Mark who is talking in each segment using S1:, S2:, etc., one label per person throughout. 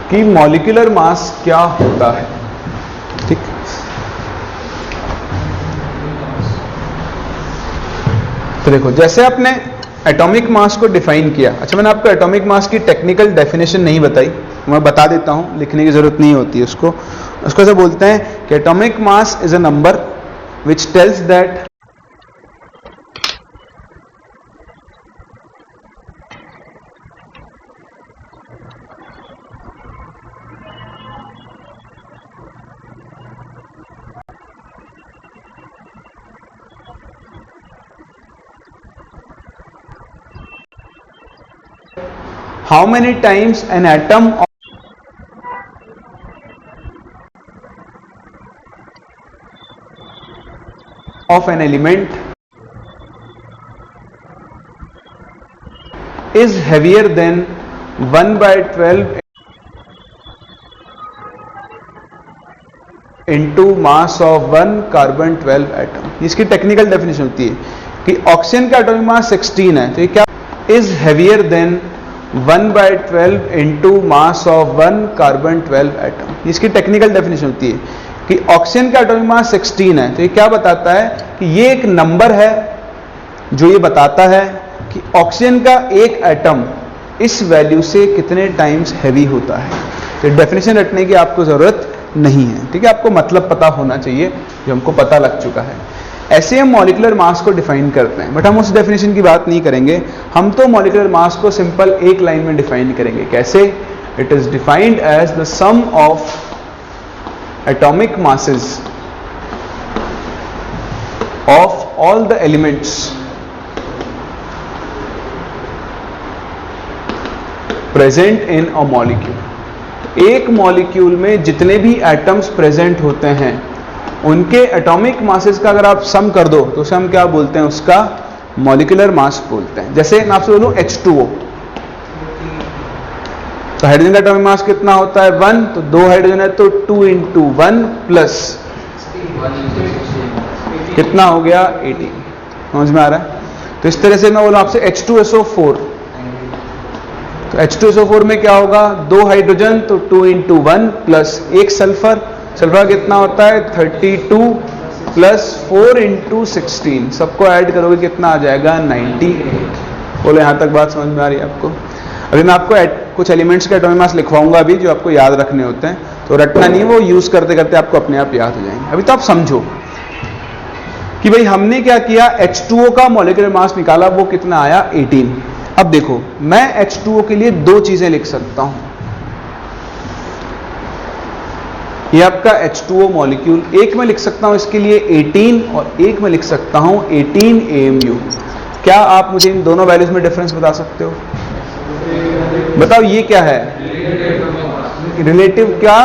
S1: कि molecular mass क्या होता है। ठीक, तो देखो जैसे आपने एटॉमिक मास को डिफाइन किया। अच्छा, मैंने आपको एटॉमिक मास की टेक्निकल डेफिनेशन नहीं बताई, मैं बता देता हूं, लिखने की जरूरत नहीं होती है उसको ऐसे बोलते हैं कि atomic mass is a number which tells that how many times an atom of an element is heavier than 1/12 into mass of 1 carbon 12 atom। इसकी टेक्निकल डेफिनेशन होती है कि ऑक्सीजन का एटॉमिक मास 16 है, तो ये क्या is heavier than 1/12 into mass of 1 carbon 12 atom. इसकी टेक्निकल डेफिनेशन होती है कि ऑक्सीजन का एटॉमिक मास 16 है, तो ये क्या बताता है कि ये एक नंबर है जो ये बताता है कि ऑक्सीजन का एक एटम इस वैल्यू से कितने टाइम्स हैवी होता है। तो डेफिनेशन रटने की आपको जरूरत नहीं है, ठीक है, आपको मतलब पता होना चाहिए जो हमको पता लग चुका है। ऐसे हम मॉलिक्यूलर मास को डिफाइन करते हैं, बट हम उस डेफिनेशन की बात नहीं करेंगे। हम तो मॉलिक्यूलर मास को सिंपल एक लाइन में डिफाइन करेंगे। कैसे? It is defined as the sum of atomic masses of all the elements present in a molecule. एक मॉलिक्यूल में जितने भी एटम्स प्रेजेंट होते हैं उनके एटॉमिक मासेस का अगर आप सम कर दो तो उसे हम क्या बोलते हैं, उसका मॉलिक्यूलर मास बोलते हैं। जैसे मैं आपसे बोलूं H2O, तो हाइड्रोजन का एटॉमिक मास कितना होता है 1, तो 2 हाइड्रोजन है तो 2 इंटू 1 प्लस कितना हो गया 18। समझ में आ रहा है? तो इस तरह से मैं बोलूं आपसे H2SO4, तो H2SO4 में क्या होगा 2 हाइड्रोजन तो 2 इंटू 1 प्लस 1 सल्फर। सल्फर कितना होता है 32 प्लस 4 इंटू 16, सबको ऐड करोगे कितना आ जाएगा 98। बोले यहां तक बात समझ में आ रही है आपको? अभी मैं आपको कुछ एलिमेंट्स का एटॉमिक मास लिखवाऊंगा अभी जो आपको याद रखने होते हैं, तो रटना नहीं, वो यूज करते करते आपको अपने आप याद हो जाएंगे। अभी तो आप समझो कि भाई हमने क्या किया, H2O का मॉलिक्यूलर मास निकाला, वो कितना आया 18। अब देखो मैं H2O के लिए दो चीजें लिख सकता हूं। ये आपका H2O मॉलिक्यूल, एक मैं लिख सकता हूं इसके लिए 18 और एक मैं लिख सकता हूं 18 AMU। क्या आप मुझे इन दोनों वैल्यूज में डिफरेंस बता सकते हो? बताओ ये क्या है? रिलेटिव क्या?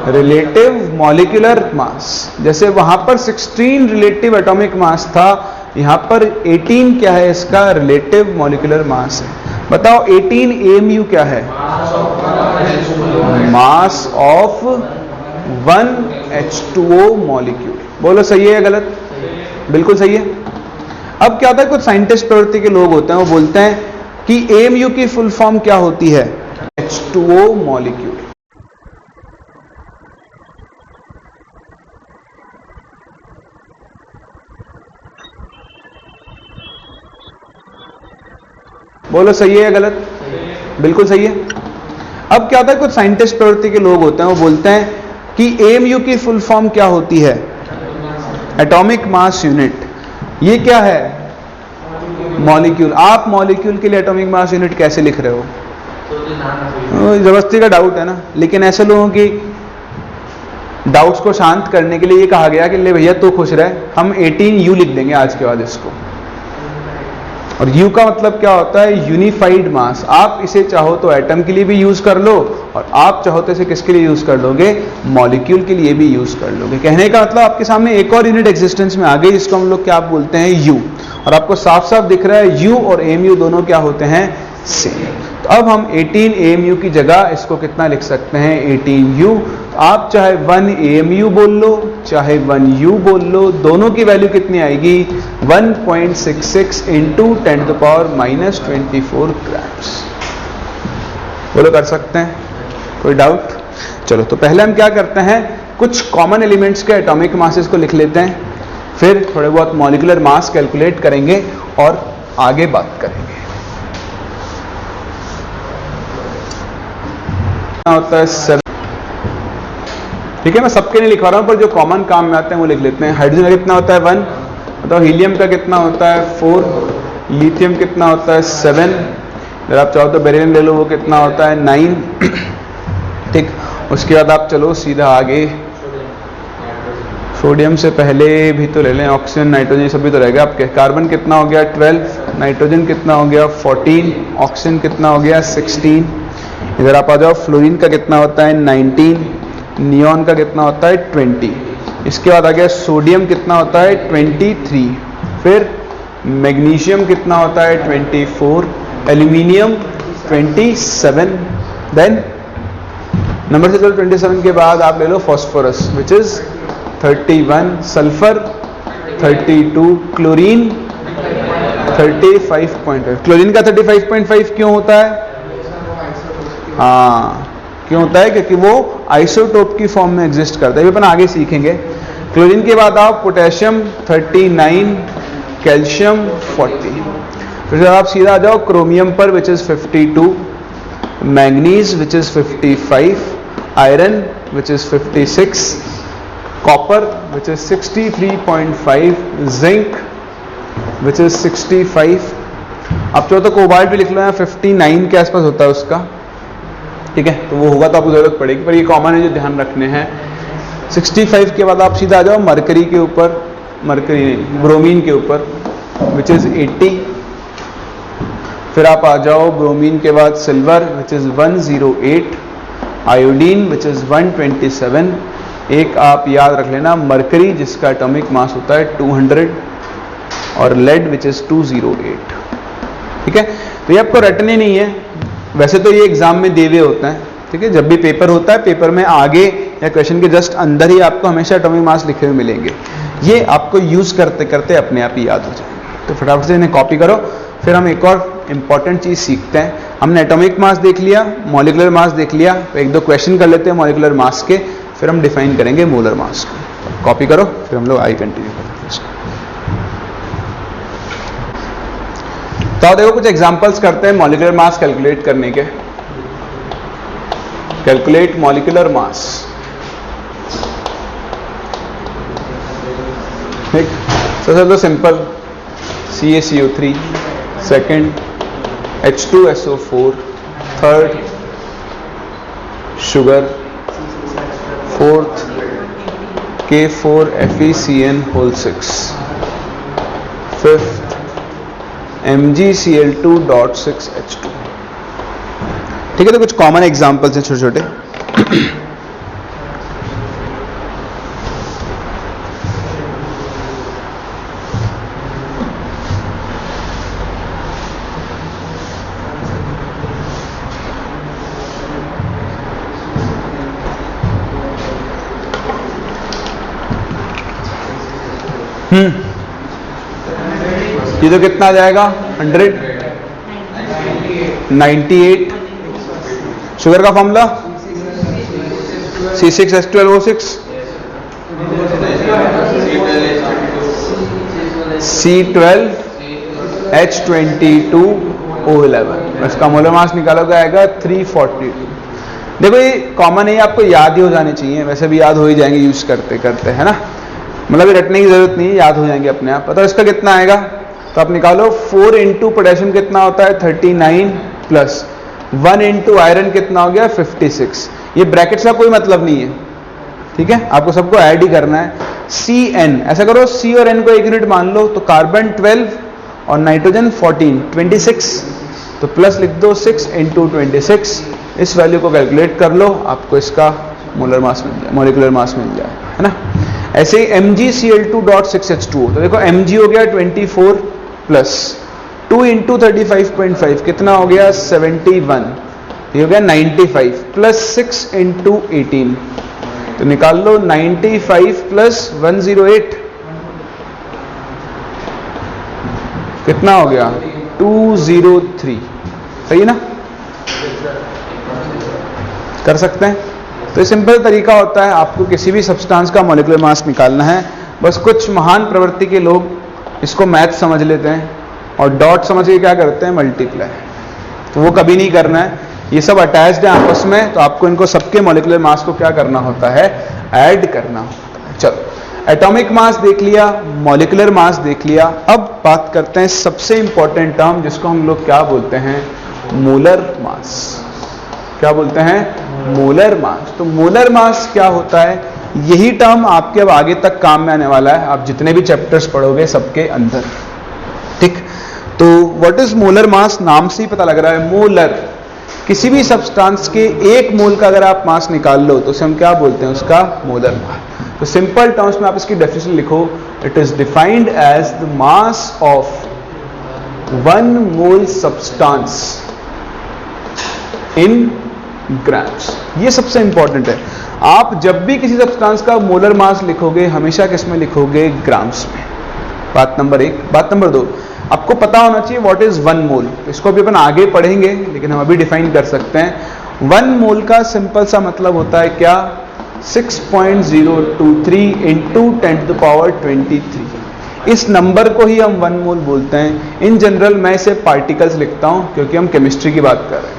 S1: Relative molecular mass. जैसे वहां पर 16 रिलेटिव एटॉमिक मास था, यहां पर 18 क्या है, इसका रिलेटिव मॉलिक्यूलर मास है। बताओ 18 AMU क्या है? मास ऑफ 1 H2O मॉलिक्यूल। बोलो सही है या गलत? बिल्कुल सही है। अब क्या होता है, कुछ साइंटिस्ट प्रवृत्ति के लोग होते हैं, वो बोलते हैं कि AMU की फुल फॉर्म क्या होती है? H2O molecule. बोलो सही है या गलत? बिल्कुल सही है। अब क्या होता है, कुछ साइंटिस्ट प्रवृत्ति के लोग होते हैं, वो बोलते हैं कि AMU की फुल फॉर्म क्या होती है? Atomic mass unit. ये क्या है? मॉलिक्यूल। आप मॉलिक्यूल के लिए एटॉमिक मास यूनिट कैसे लिख रहे हो? जबरदस्ती का डाउट है ना। लेकिन ऐसे लोगों की डाउट्स को शांत करने के लिए ये कहा गया कि ले भैया तू खुश रहे, हम 18U लिख देंगे आज के बाद इसको। और U का मतलब क्या होता है? यूनिफाइड मास। आप इसे चाहो तो एटम के लिए भी यूज कर लो और आप चाहो तो इसे किसके लिए यूज कर लोगे? मॉलिक्यूल के लिए भी यूज कर लोगे। कहने का मतलब आपके सामने एक और यूनिट एग्जिस्टेंस में आ गई, जिसको हम लोग क्या बोलते हैं? U। और आपको साफ साफ दिख रहा है U और AMU दोनों क्या होते हैं? सेम। तो अब हम 18 AMU की जगह इसको कितना लिख सकते हैं, 18U। आप चाहे 1 AMU बोल लो चाहे 1U बोल लो, दोनों की वैल्यू कितनी आएगी, 1.66 इंटू 10⁻⁻24 ग्राम्स। बोलो कर सकते हैं, कोई डाउट? चलो तो पहले हम क्या करते हैं, कुछ कॉमन एलिमेंट्स के एटॉमिक मासेस को लिख लेते हैं, फिर थोड़े बहुत मॉलिक्यूलर मास कैलकुलेट करेंगे और आगे बात करेंगे। होता है 7, ठीक है, मैं सबके नहीं लिखवा रहा हूं, पर जो कॉमन काम में आते हैं वो लिख लेते हैं। हाइड्रोजन का कितना होता है 1, बताओ। हीलियम का कितना होता है 4, लिथियम कितना होता है 7, अगर आप चाहो तो बेरिलियम ले लो, वो कितना होता है 9, ठीक। उसके बाद आप चलो सीधा आगे, सोडियम से पहले भी तो ले लें, ऑक्सीजन नाइट्रोजन सभी तो रहेगा आपके। कार्बन कितना हो गया 12, नाइट्रोजन कितना हो गया 14, ऑक्सीजन कितना हो गया 16। इधर आप आ जाओ, फ्लोरीन का कितना होता है 19, नियॉन का कितना होता है 20। इसके बाद आ गया सोडियम कितना होता है 23, फिर मैग्नीशियम कितना होता है 24, एल्यूमिनियम 27, देन नंबर से चलो 27 के बाद आप ले लो phosphorus which is 31, sulphur 32, chlorine 35.5। Chlorine का 35.5 क्यों होता है, हाँ क्यों होता है, क्योंकि वो आइसोटोप की फॉर्म में एग्जिस्ट करता है, ये अपन आगे सीखेंगे। क्लोरीन के बाद आप पोटेशियम 39, कैल्शियम 40, फिर आप सीधा आ जाओ क्रोमियम पर which is 52, manganese which is 55, iron which is 56, copper which is 63.5, zinc which is 65। अब चाहो तो कोबाल्ट भी लिख लो, 59 के आसपास होता है उसका, ठीक है, तो वो होगा तो आपको जरूरत पड़ेगी, पर ये कॉमन है जो ध्यान रखने हैं। 65 के बाद आप सीधा आ जाओ मरकरी के ऊपर, मरकरी नहीं ब्रोमीन के ऊपर विच इज 80, फिर आप आ जाओ ब्रोमीन के बाद silver which is 108, iodine which is 127, एक आप याद रख लेना मरकरी जिसका एटॉमिक मास होता है 200, और लेड विच इज 208, ठीक है। तो ये आपको रटने नहीं है, वैसे तो ये एग्जाम में देवे होता है, ठीक है, जब भी पेपर होता है पेपर में आगे या क्वेश्चन के जस्ट अंदर ही आपको हमेशा एटॉमिक मास लिखे हुए मिलेंगे, ये आपको यूज करते करते अपने आप ही याद हो जाएंगे। तो फटाफट से इन्हें कॉपी करो, फिर हम एक और इंपॉर्टेंट चीज सीखते हैं। हमने एटॉमिक मास देख लिया, मॉलिक्यूलर मास देख लिया, तो एक दो क्वेश्चन कर लेते हैं मॉलिक्यूलर मास के, फिर हम डिफाइन करेंगे मोलर मास को। कॉपी करो, फिर हम लोग आगे कंटिन्यू करते हैं इसको। तो देखो कुछ एग्जांपल्स करते हैं मॉलिक्यूलर मास कैलकुलेट करने के। कैलकुलेट मॉलिक्यूलर मास, ठीक। सबसे तो simple CaCO3, second H2SO4, third sugar, fourth K4FeCN6, fifth MgCl2.6H2, ठीक है। तो कुछ कॉमन एग्जांपल्स हैं छोटे छोटे। ये तो कितना आ जाएगा 100, 98। शुगर का फॉर्मूला C6H12O6, C12H22O11, इसका मोलर मास निकालोगे आएगा 342। देखो ये कॉमन है, आपको याद ही हो जाने चाहिए, वैसे भी याद हो ही जाएंगे यूज करते करते, है ना, मतलब रटने की जरूरत नहीं है, याद हो जाएंगे अपने आप। पता है इसका कितना आएगा, तो आप निकालो 4 इंटू पोटेशियम कितना होता है 39, प्लस 1 इंटू आयरन कितना हो गया 56। ये ब्रैकेट्स का कोई मतलब नहीं है, ठीक है, आपको सबको ऐड ही करना है। CN, ऐसा करो C और N को एक यूनिट मान लो, तो कार्बन 12 और नाइट्रोजन 14, 26, तो प्लस लिख दो 6 इंटू 26, इस वैल्यू को कैलकुलेट कर लो, आपको इसका मोलर मास मिल जाए, मॉलिक्यूलर मास मिल जाए, है ना। ऐसे ही MgCl2.6H2, तो देखो Mg हो गया 24 प्लस 2 इंटू 35.5 कितना हो गया 71, ये हो गया 95 प्लस 6 इंटू 18, तो निकाल लो 95 प्लस 108 कितना हो गया 203, सही है ना? कर सकते हैं। तो ये सिंपल तरीका होता है, आपको किसी भी सब्सटेंस का मॉलिक्यूलर मास निकालना है, बस कुछ महान प्रवृत्ति के लोग इसको मैथ समझ लेते हैं और डॉट समझ के क्या करते हैं मल्टीप्लाई, तो वो कभी नहीं करना है, ये सब अटैच्ड है आपस में, तो आपको इनको सबके मॉलिक्यूलर मास को क्या करना होता है ऐड करना होता है। चलो एटॉमिक मास देख लिया, मॉलिक्यूलर मास देख लिया, अब बात करते हैं सबसे इंपॉर्टेंट टर्म जिसको हम लोग क्या बोलते हैं मोलर मास। क्या बोलते हैं मोलर मास। तो मोलर मास क्या होता है, यही टर्म आपके अब आगे तक काम में आने वाला है, आप जितने भी चैप्टर्स पढ़ोगे सबके अंदर, ठीक। तो व्हाट इज मोलर मास, नाम से ही पता लग रहा है मोलर, किसी भी सब्सटेंस के एक मोल का अगर आप मास निकाल लो तो उसे हम क्या बोलते हैं उसका मोलर मास। तो सिंपल टर्म्स में आप इसकी डेफिनेशन लिखो, it is defined as the mass of 1 mole substance in grams. ये सबसे इंपॉर्टेंट है, आप जब भी किसी सब्सटेंस का मोलर मास लिखोगे हमेशा किस में लिखोगे ग्राम्स में, बात नंबर 1। बात नंबर 2, आपको पता होना चाहिए व्हाट इज 1 मोल, तो इसको भी अपन आगे पढ़ेंगे लेकिन हम अभी डिफाइन कर सकते हैं। 1 मोल का सिंपल सा मतलब होता है क्या 6.023 इंटू 10⁻23। इस नंबर को ही हम 1 मोल बोलते हैं। इन जनरल मैं इसे पार्टिकल्स लिखता हूं क्योंकि हम केमिस्ट्री की बात कर रहे हैं।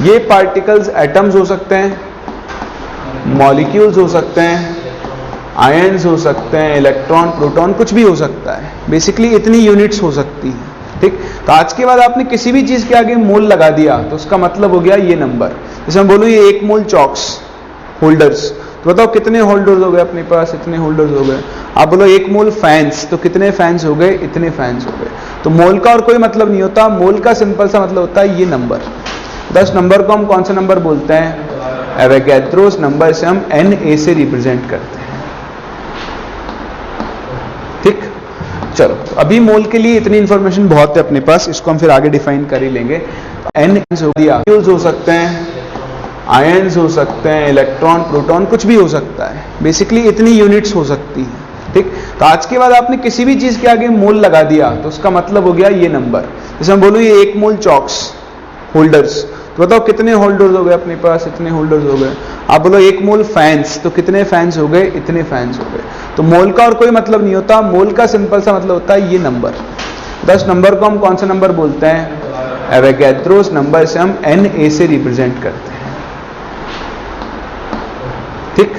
S1: ये पार्टिकल्स एटम्स हो सकते हैं, मॉलिक्यूल्स हो सकते हैं, आयन्स हो सकते हैं, इलेक्ट्रॉन प्रोटॉन कुछ भी हो सकता है, बेसिकली इतनी यूनिट्स हो सकती हैं, ठीक। तो आज के बाद आपने किसी भी चीज के आगे मोल लगा दिया तो उसका मतलब हो गया ये नंबर। जैसे मैं बोलूं ये 1 मोल चॉक्स होल्डर्स, तो बताओ कितने होल्डर्स हो गए अपने पास, इतने होल्डर्स हो गए। आप बोलो 1 मोल फैंस, तो कितने फैंस हो गए, इतने फैंस हो गए। तो मोल का और कोई मतलब नहीं होता, मोल का सिंपल सा मतलब होता है ये नंबर। 10 नंबर को हम कौन सा नंबर बोलते हैं एवोगैड्रोस नंबर, से हम Na से रिप्रेजेंट करते हैं, ठीक। चलो अभी मोल के लिए इतनी इंफॉर्मेशन बहुत है अपने पास, इसको हम फिर आगे डिफाइन कर ही लेंगे। N हो गया, मॉलिक्यूल्स हो सकते हैं, आयन्स हो सकते हैं, इलेक्ट्रॉन प्रोटॉन कुछ भी हो सकता है, बेसिकली इतनी यूनिट्स हो सकती हैं, ठीक। तो आज के बाद आपने किसी भी चीज के आगे मोल लगा दिया तो उसका मतलब हो गया ये नंबर। जैसे हम बोलूं ये 1 मोल चॉक्स होल्डर्स, तो बताओ कितने होल्डर्स हो गए अपने पास, इतने होल्डर्स हो गए। आप बोलो 1 मोल फैंस, तो कितने फैंस हो गए, इतने फैंस हो गए। तो मोल का और कोई मतलब नहीं होता, मोल का सिंपल सा मतलब होता है ये नंबर। 10 नंबर को हम कौन सा नंबर बोलते हैं एवोगैड्रोस नंबर, से हम Na से रिप्रेजेंट करते हैं, ठीक।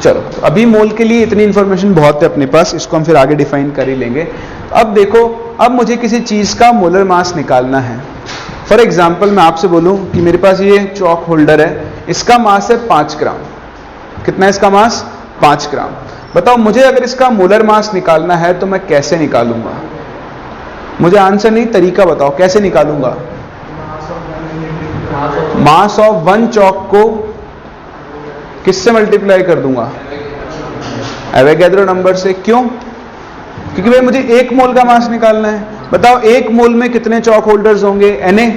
S1: चलो तो अभी मोल के लिए इतनी इंफॉर्मेशन बहुत है अपने पास, इसको हम फिर आगे डिफाइन कर ही लेंगे। अब देखो, अब मुझे किसी चीज का मोलर मास निकालना है। फॉर एग्जाम्पल मैं आपसे बोलूं कि मेरे पास ये चौक होल्डर है, इसका मास है 5 ग्राम। कितना है इसका मास 5 ग्राम। बताओ मुझे अगर इसका मोलर मास निकालना है तो मैं कैसे निकालूंगा, मुझे आंसर नहीं तरीका बताओ कैसे निकालूंगा। मास ऑफ 1 चौक को किससे मल्टीप्लाई कर दूंगा एवोगैड्रो नंबर से। क्यों, क्योंकि भाई मुझे 1 मोल का मास निकालना है। बताओ 1 मोल में कितने चौक होल्डर्स होंगे Na,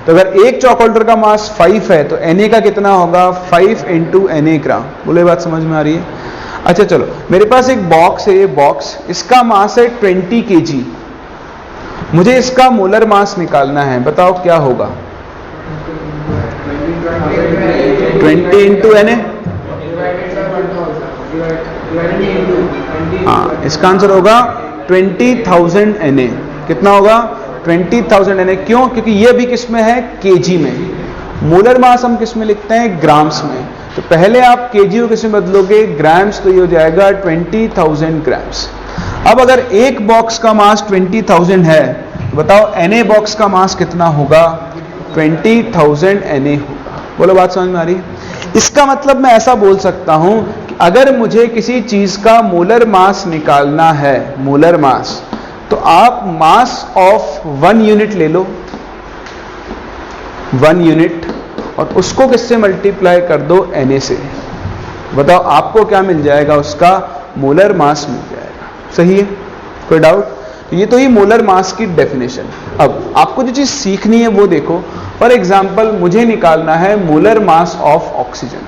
S1: तो अगर एक चौक होल्डर का मास 5 है तो Na का कितना होगा 5 इंटू Na ग्राम। बोले बात समझ में आ रही है। अच्छा चलो मेरे पास एक बॉक्स है, ये बॉक्स इसका मास है 20 kg, मुझे इसका मोलर मास निकालना है, बताओ क्या होगा 20 इंटू Na। हाँ इसका आंसर होगा 20,000 Na। कितना होगा 20,000 Na। क्यों, क्योंकि ये भी किस में है केजी में। मोलर मास हम किस में लिखते हैं ग्राम्स में, तो पहले आप केजी को किस में बदलोगे ग्राम्स, तो ये हो जाएगा 20,000 ग्राम्स। अब अगर एक बॉक्स का मास 20,000 है तो बताओ Na बॉक्स का मास कितना होगा 20,000 Na होगा। बोलो बात समझ में आ रही है। इसका मतलब मैं ऐसा बोल सकता हूं कि अगर मुझे किसी चीज का मोलर मास निकालना है, मोलर मास, तो आप मास ऑफ 1 यूनिट ले लो, 1 यूनिट, और उसको किससे मल्टीप्लाई कर दो Na से। बताओ आपको क्या मिल जाएगा, उसका मोलर मास मिल जाएगा। सही है, कोई डाउट। ये तो ही मोलर मास की डेफिनेशन। अब आपको जो चीज सीखनी है वो देखो। फॉर एग्जाम्पल मुझे निकालना है मोलर मास ऑफ ऑक्सीजन।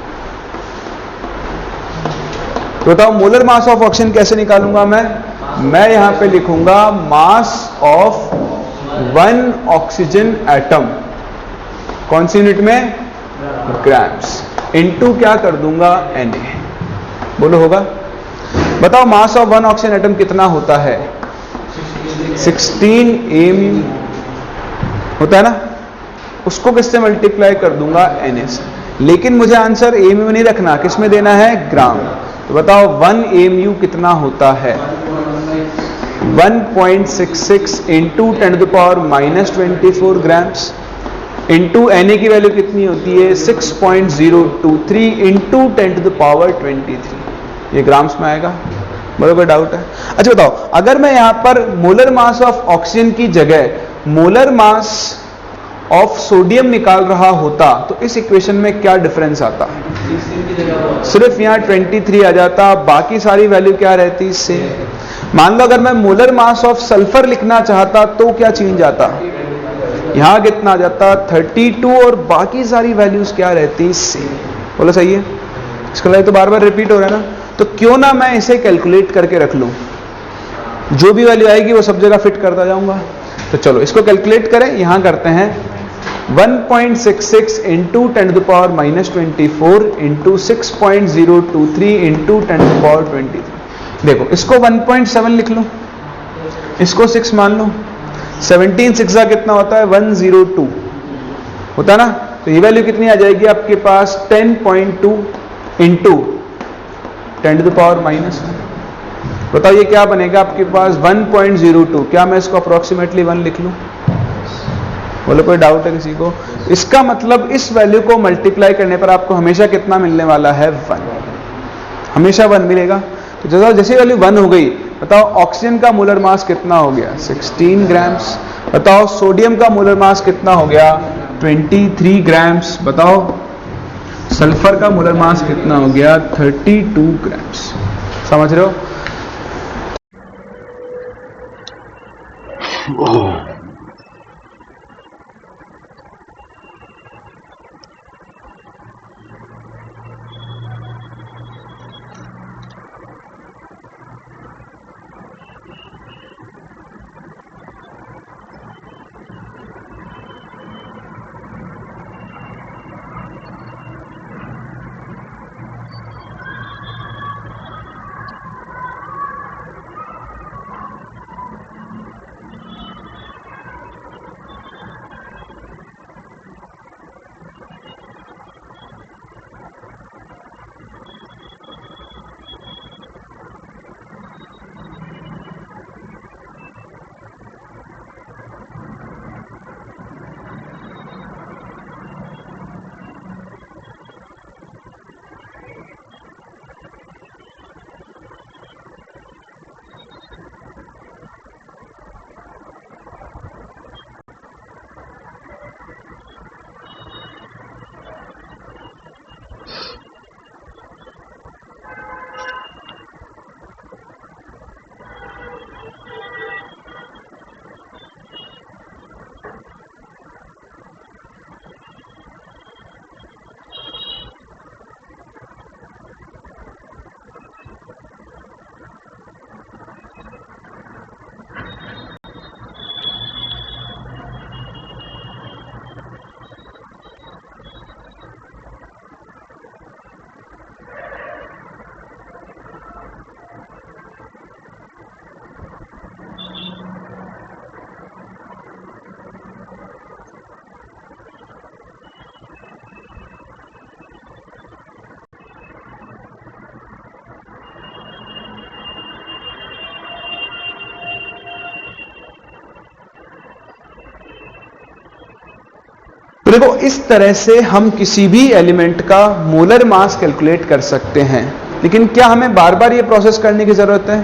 S1: तो बताओ मोलर मास ऑफ ऑक्सीजन कैसे निकालूंगा मैं यहां पे लिखूंगा मास ऑफ 1 ऑक्सीजन एटम, कौन सी यूनिट में, ग्राम्स, इनटू क्या कर दूंगा Na। बोलो होगा? बताओ मास ऑफ 1 ऑक्सीजन एटम कितना होता है? 16 m होता है ना। उसको किससे मल्टीप्लाई कर दूंगा? Na से। लेकिन मुझे आंसर mu में नहीं रखना, किस में देना है? ग्राम। तो बताओ 1 mu कितना होता है? 1.66 इंटू 10⁻⁻24 ग्राम्स, इंटू Na की वैल्यू कितनी होती है? 6.023 इंटू 10⁻23। ये ग्राम्स में आएगा। बोलो कोई डाउट है? अच्छा बताओ, अगर मैं यहां पर मोलर मास ऑफ ऑक्सीजन की जगह मोलर मास ऑफ सोडियम निकाल रहा होता तो इस इक्वेशन में क्या डिफरेंस आता? सिर्फ यहां 23 आ जाता, बाकी सारी वैल्यू क्या रहती? सेम। मान लो अगर मैं मोलर मास ऑफ सल्फर लिखना चाहता तो क्या चेंज आता? यहां कितना आ जाता? 32, और बाकी सारी वैल्यूज क्या रहती? सेम। बोलो सही है? इसका मतलब तो बार बार रिपीट हो रहा है ना, तो क्यों ना मैं इसे कैलकुलेट करके रख लूं, जो भी वैल्यू आएगी वो सब जगह फिट करता जाऊंगा। तो चलो इसको कैलकुलेट करें। यहां करते हैं 1.66 इंटू 10⁻⁻24 इंटू 6.023 इंटू 10⁻23। देखो इसको 1.7 लिख लो, इसको 6 मान लो। 17 6 कितना होता है? 102 होता है ना। तो ये वैल्यू कितनी आ जाएगी आपके पास? 10.2 इंटू 10⁻⁻1। बताओ ये क्या बनेगा आपके पास? 1.02। क्या मैं इसको अप्रोक्सीमेटली 1 लिख लूं? बोलो कोई डाउट है किसी को? इसका मतलब इस वैल्यू को मल्टीप्लाई करने पर आपको हमेशा कितना मिलने वाला है? 1। हमेशा 1 मिलेगा। तो जैसे वैल्यू 1 हो गई, बताओ ऑक्सीजन का मोलर मास कितना हो गया? 16 ग्राम्स। बताओ सोडियम का मोलर मास कितना हो गया? 23 ग्राम्स। बताओ सल्फर का मोलर मास कितना हो गया? 32 ग्राम्स। समझ रहे हो? तो देखो इस तरह से हम किसी भी एलिमेंट का मोलर मास कैलकुलेट कर सकते हैं। लेकिन क्या हमें बार बार ये प्रोसेस करने की जरूरत है?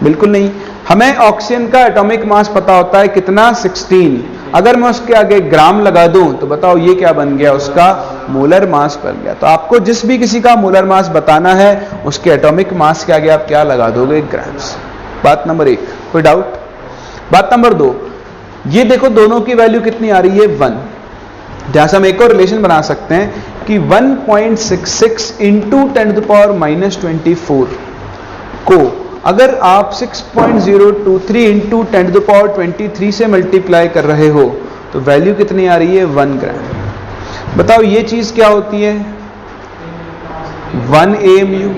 S1: बिल्कुल नहीं। हमें ऑक्सीजन का एटॉमिक मास पता होता है कितना? 16। अगर मैं उसके आगे ग्राम लगा दूं तो बताओ ये क्या बन गया? उसका मोलर मास बन गया। तो आपको जिस भी किसी का मोलर मास बताना है उसके एटॉमिक मास के आगे आप क्या लगा दोगे? ग्राम्स। बात नंबर 1। कोई डाउट? बात नंबर 2, ये देखो दोनों की वैल्यू कितनी आ रही है 1, जहां से हम एक और रिलेशन बना सकते हैं कि 1.66 इंटू 10⁻24 को अगर आप 6.023 इंटू 10⁻23 से मल्टीप्लाई कर रहे हो तो वैल्यू कितनी आ रही है 1 ग्राम। बताओ ये चीज क्या होती है 1 AMU।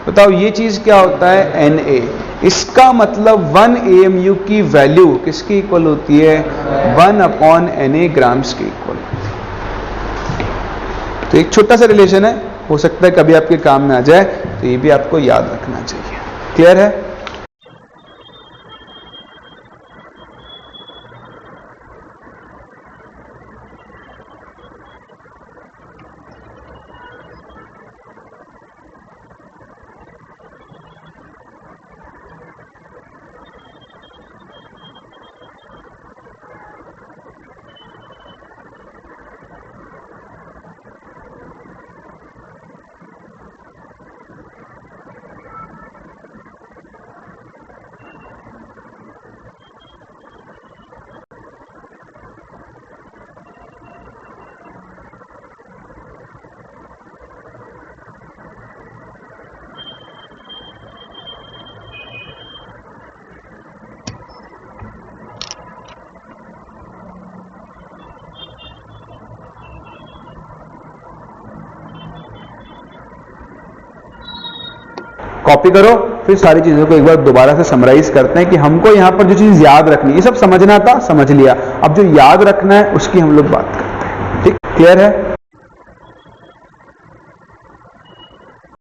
S1: बताओ ये चीज क्या होता है NA। इसका मतलब 1 AMU की वैल्यू किसकी इक्वल होती है 1/NA ग्राम्स की इक्वल। तो एक छोटा सा रिलेशन है, हो सकता है कभी आपके काम में आ जाए, तो ये भी आपको याद रखना चाहिए। क्लियर है? कॉपी करो, फिर सारी चीजों को एक बार दोबारा से समराइज करते हैं कि हमको यहां पर जो चीज याद रखनी है, ये सब समझना था समझ लिया, अब जो याद रखना है उसकी हम लोग बात करते हैं। ठीक, क्लियर है?